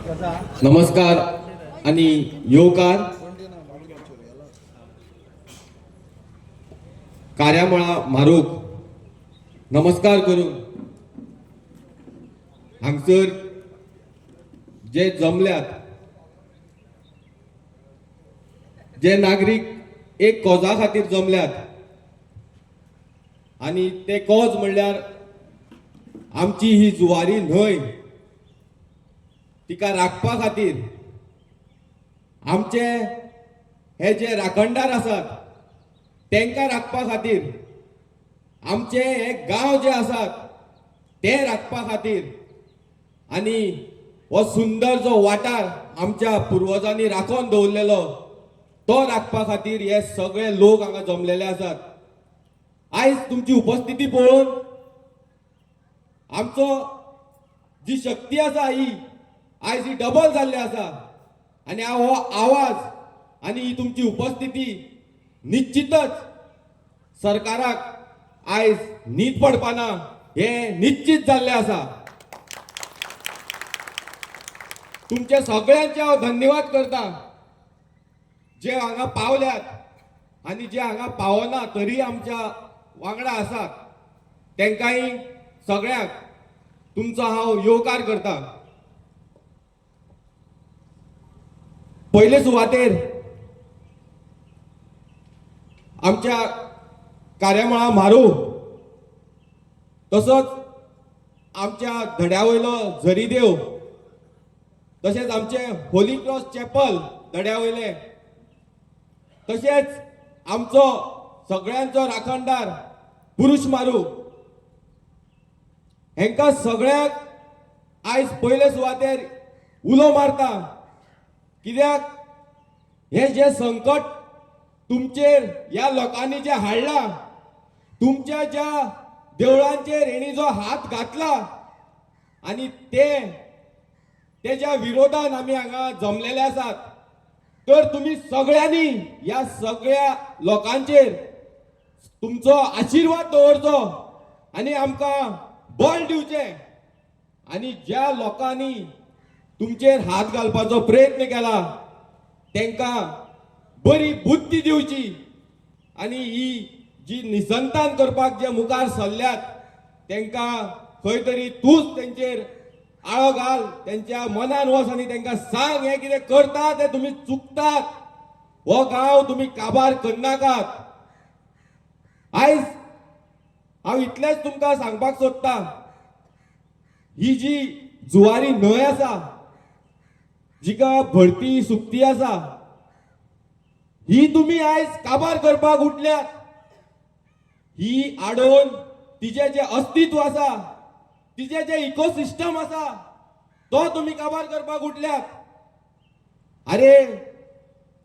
नमस्कार आणि योकार कार्यामळा मारूक नमस्कार करून हांगसर जे जमल्यात जे नागरिक एक कॉजा खातीर जमल्यात आणि ते कॉज म्हणल्यार आमची ही जुवारी न्हय तिका राखपा खातीर आमचे हे जे राखणदार आसात तेंका राखपा खातीर आमचे हे गांव जे आसात ते राखपा खातीर आणि हो सुंदर जो वाठार आमच्या पुर्वजांनी राखून दवरलेलो तो राखपा खातीर हे सगळे लोक हांगा जमलेले आसात. आयज तुमची उपस्थिती पळोवन आमचो जी शक्ती आसा ही आयज ही डबल जाल्ली आसा आणि हो आवाज आणि ही तुमची उपस्थिती निश्चितच सरकाराक आयज न्हीद पडपाना हे निश्चित जाल्ले आसा. तुमचे सगळ्यांचे हांव धन्यवाद करता जे हांगा पावल्यात आणि जे हांगा पावना तरी आमच्या वांगडा आसात तेंकांय सगळ्यांक तुमचो हांव योकार करता. पयले सुवातेर आमच्या कार्यामळा मारू तसोच आमच्या धड्यावयलो झरीदेव तशेंच आमचे होली क्रॉस चॅपल धड्यावयले तशेंच आमचो सगळ्यांचो राखणदार पुरुष मारू हेंका सगळ्यांक आयज पयले सुवातेर उलो मारता. कित्याक हे जे संकट तुमचेर ह्या लोकांनी जे हाडला तुमच्या ज्या देवळांचेर हेणी जो हात घातला आणि तेच्या विरोधान आमी हांगा जमलेले आसात तर तुम्ही सगळ्यांनी ह्या सगळ्या लोकांचेर तुमचो आशीर्वाद दवरचो आणि आमकां बळ दिवचें आणि ज्या लोकांनी तुमचेर हात घालपाचो प्रयत्न केला तेंकां बरी बुद्धी दिवची आणि ही जी निसंतान करपाक जे मुखार सरल्यात तेंकां खंय तरी तूच तेंचेर आळो घाल तेंच्या मनान वच आणि तेंकां सांग हे कितें करता ते तुमी चुकतात हो गांव तुमी काबार करनाकात. आयज हांव इतलेंच तुमकां सांगपाक सोदतां ही जी जुवारी न्हंय आसा जिका भरती सुकती आसा ही तुम्ही आयज काबार करपाक उठल्यात. ही आडोवन तिचे जे अस्तित्व आसा तिचे जे इकोसिस्टम आसा तो तुम्ही काबार करपाक उठल्यात. अरे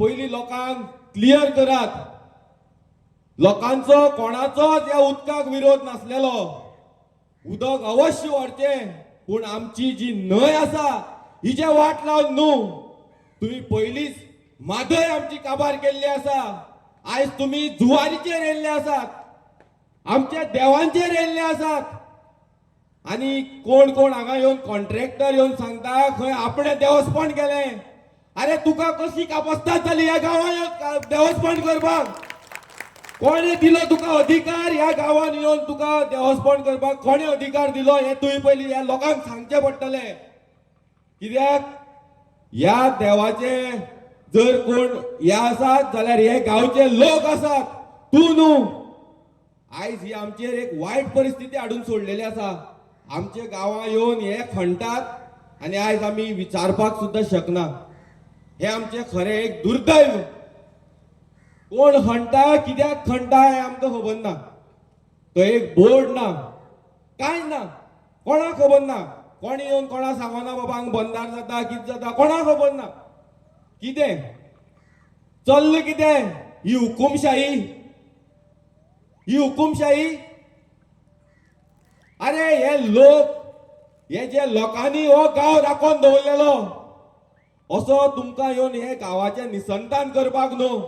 पयली लोकांक क्लियर करात लोकांचो कोणाचोच ह्या उदकाक विरोध नासलेलो. उदक अवश्य व्हरचें पूण आमची जी न्हंय आसा हिचे वाट लावन न्हू. तुम्ही पयलींच माधय आमची काबार केल्ली आसा. आयज तुम्ही जुवारीचेर येयल्ले आसात आमच्या देवांचेर येयल्ले आसात आणि कोण कोण हांगा येवन कॉन्ट्रॅक्टर येवन सांगता खंय आपणे देवस्पण केलें. अरे तुका कशी कापस्ताद जाली ह्या गांवांत येवन देवस्पण करपाक? कोणे दिलो तुका अधिकार ह्या गांवांत येवन तुका देवस्पण करपाक? कोणे अधिकार दिलो हे तुवें पयलीं ह्या लोकांक सांगचें पडटलें. कित्याक ह्या देवाचे जर कोण हे आसात जाल्यार हे गांवचे लोक आसात तूं न्हू. आयज ही आमचेर एक वायट परिस्थिती हाडून सोडलेली आसा. आमच्या गांवां येवन हे खणटात आणि आयज आमी विचारपाक सुद्दां शकना. हे आमचे खरें एक दुर्दैव. कोण खणटा कित्याक खणटा हें आमकां खबर ना. थंय एक बोर्ड ना कांय ना कोणाक खबर ना. कोणी येवन कोणा सांगना बाबा हांगा बंदार जाता कितें जाता कोणाक खबर ना. कितें चल्लां कितें ही हुकुमशाही ही हुकुमशाही. अरे हे लोक हे जे लोकांनी हो गांव राखून दवरलेलो असो तुमकां येवन हे गांवाचें निसंतान करपाक न्हू.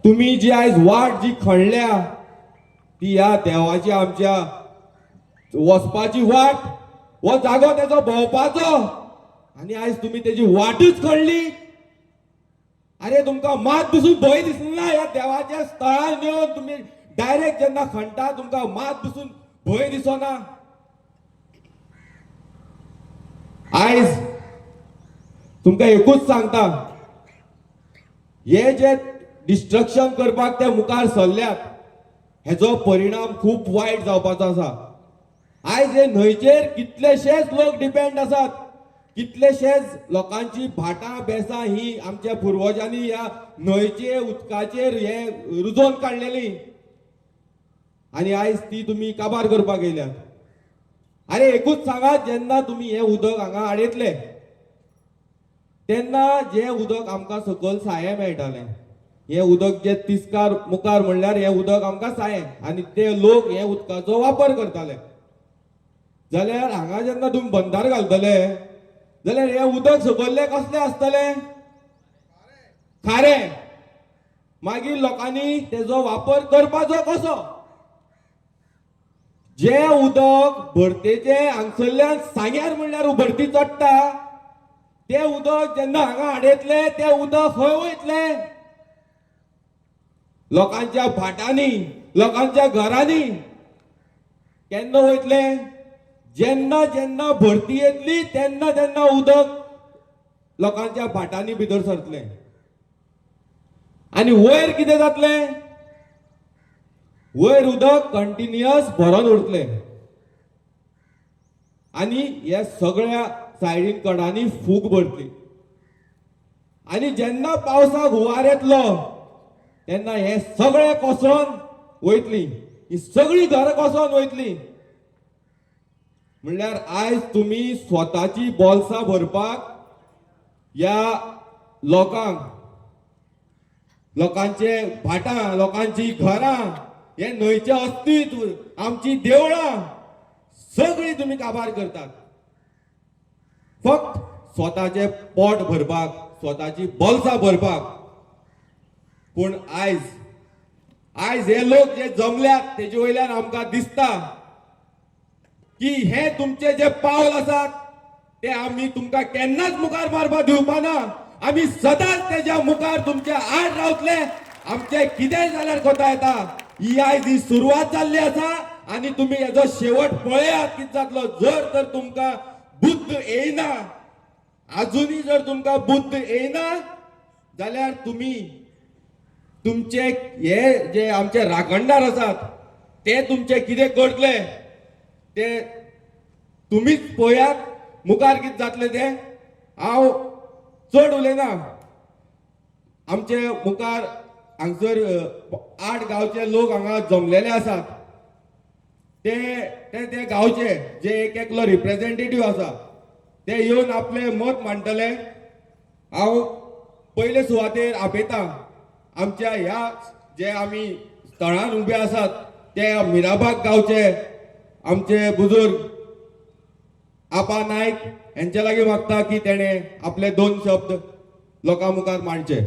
तुम्ही जी आयज वाट जी खणल्या ती ह्या देवाची आमच्या वचपाची वाट हो जागो त्याचो भोंवपाचो आणि आयज तुम्ही त्याची वाटच कळली. अरे तुमका मात बसून भंय दिसना या देवाच्या स्थळार येऊन तुम्ही डायरेक्ट जेन्ना खणटा तुमका मात बसून भंय दिसना. आयज तुमका एकूच सांगता, हे जे डिस्ट्रक्शन करपाक ते मुखार सरल्यात हेजो परिणाम खूप वाईट जावपाचो आसा. आयज हे न्हंयचेर कितलेशेच लोक डिपेंड आसात. कितलेशेच लोकांची भाटां बेसां ही आमच्या पुर्वजांनी ह्या न्हंयचे उदकाचेर हे रुजोवन काडलेली आणि आयज ती तुम्ही काबार करपाक येयल्यात. अरे एकूच सांगात, जेन्ना तुम्ही हे उदक हांगा हाडयतले तेन्ना जे उदक आमकां सकयल साये मेळटालें, हे उदक जे तिस्कार मुखार म्हणल्यार हे उदक आमकां साये आणि ते लोक हे उदकाचो वापर करताले. जाल्यार हांगा जेन्ना तुम्ही बंदार घालतले जाल्यार हे उदक सकयल्ले कसले आसतले? खारे. मागीर लोकांनी तेजो वापर करपाचो कसो? जे उदक भरतेचे हांगसरल्यान सांग्यार म्हणल्यार उबरती चडटा ते उदक जेन्ना हांगा हाडयतले ते उदक खंय वयतले? लोकांच्या भाटांनी, लोकांच्या घरांनी. केन्ना वयतले? जेन्ना जेन्ना भरती येतली तेन्ना तेन्ना उदक लोकांच्या भाटांनी भितर सरतले आणि वयर कितें जातले? वयर उदक कंटिन्युअस भरून उरतले आणि या सगळ्या सायडीन कडांनी फूग भरतली आणि जेन्ना पावसाक हुंवार येतलो तेन्ना हे सगळे कोसळून वयतली, ही सगळी घरां कोसळून वयतली. म्हणल्यार आयज तुम्ही स्वताची बोल्सां भरपाक या लोकांक, लोकांचे भाटां, लोकांची घरां, हे न्हंयचें अस्तित्व, आमची देवळां सगळी तुम्ही काबार करतात फक्त स्वताचे पोट भरपाक, स्वताची बोल्सां भरपाक. पूण आयज आयज हे लोक जे जमल्यात तेजे वयल्यान आमकां दिसता की हे तुमचे जे पावल आसात ते आमी तुमकां केन्नाच मुखार मारपाक दिवपाना. आमी सदांच तेज्या मुखार तुमचे आड रावतले. आमचे कितेंय जाल्यार कोता येता. ही आयज ही सुरवात जाल्ली आसा आणि तुम्ही हेजो शेवट पळयात कितें जातलो. जर तर तुमकां बुद्ध येयना, अजुनी जर तुमकां बुद्ध येयना जाल्यार तुम्ही तुमचे हे जे आमचे राखणदार आसात ते तुमचे कितें करतले ते तुम्हीच पळयात. मुखार कितें जातले ते हांव चड उलयना. आमचे मुखार हांगसर 8 गांवचे लोक हांगा जमलेले आसात. ते गांवचे जे एक एकलो रिप्रेझेंटेटिव्ह आसा ते येवन आपले मत मांडटले. हांव पयले सुवातेर आपयता आमच्या ह्या जे आमी स्थळान उबे आसात ते मिराबाग गांवचे आमचे बुजुर्ग आपा नायक यांच्या लागीं मागता की तेणे आपले 2 शब्द लोकां मुखार मांडचे.